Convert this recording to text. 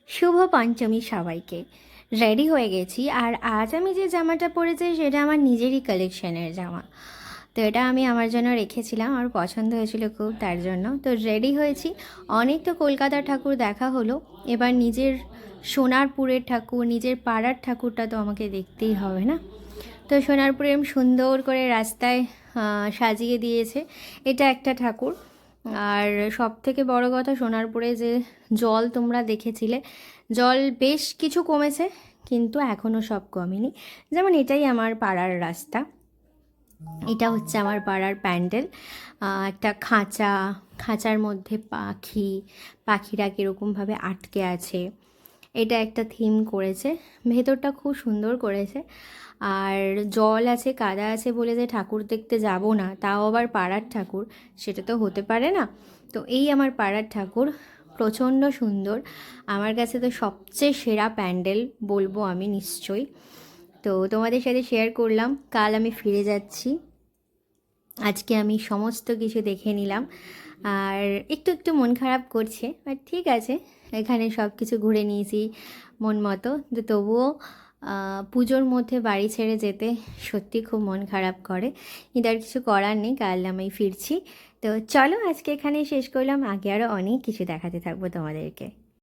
শুভ পঞ্চমী সবাইকে। রেডি হয়ে গেছি, আর আজ আমি যে জামাটা পরেছি সেটা আমার নিজেরই কালেকশনের জামা। তো এটা আমি আমার জন্য রেখেছিলাম, আমার পছন্দ হয়েছিল খুব, তার জন্য তো রেডি হয়েছি। অনেক তো কলকাতার ঠাকুর দেখা হলো, এবার নিজের সোনারপুরের ঠাকুর, নিজের পাড়ার ঠাকুরটা তো আমাকে দেখতেই হবে না। তো সোনারপুরে সুন্দর করে রাস্তায় সাজিয়ে দিয়েছে, এটা একটা ঠাকুর। আর সব থেকে বড় কথা, সোনারপুরে যে জল তোমরা দেখেছিলে, জল বেশ কিছু কমেছে, কিন্তু এখনও সব কমেনি। যেমন এটাই আমার পাড়ার রাস্তা, এটা হচ্ছে আমার পাড়ার প্যান্ডেল। একটা খাঁচা, খাঁচার মধ্যে পাখিরা কীরকমভাবে আটকে আছে, এটা একটা থিম করেছে। ভেতরটা খুব সুন্দর করেছে। আর জল আছে, কাদা আছে বলে যে ঠাকুর দেখতে যাব না, তাও আবার পাড়ার ঠাকুর, সেটা তো হতে পারে না। তো এই আমার পাড়ার ঠাকুর প্রচণ্ড সুন্দর, আমার কাছে তো সবচেয়ে সেরা প্যান্ডেল বলবো আমি নিশ্চয়ই। তো তোমাদের সাথে শেয়ার করলাম। কাল আমি ফিরে যাচ্ছি, আজকে আমি সমস্ত কিছু দেখে নিলাম। আর একটু একটু মন খারাপ করছে, বাট ঠিক আছে, এখানে সব কিছু ঘুরে নিয়েছি মন মতো। তো তবুও পুজোর মধ্যে বাড়ি ছেড়ে যেতে সত্যি খুব মন খারাপ করে, কিন্তু আর কিছু করার নেই, কাল আমি ফিরছি। তো চলো আজকে এখানেই শেষ করলাম, আগে আরও অনেক কিছু দেখাতে থাকবো তোমাদেরকে।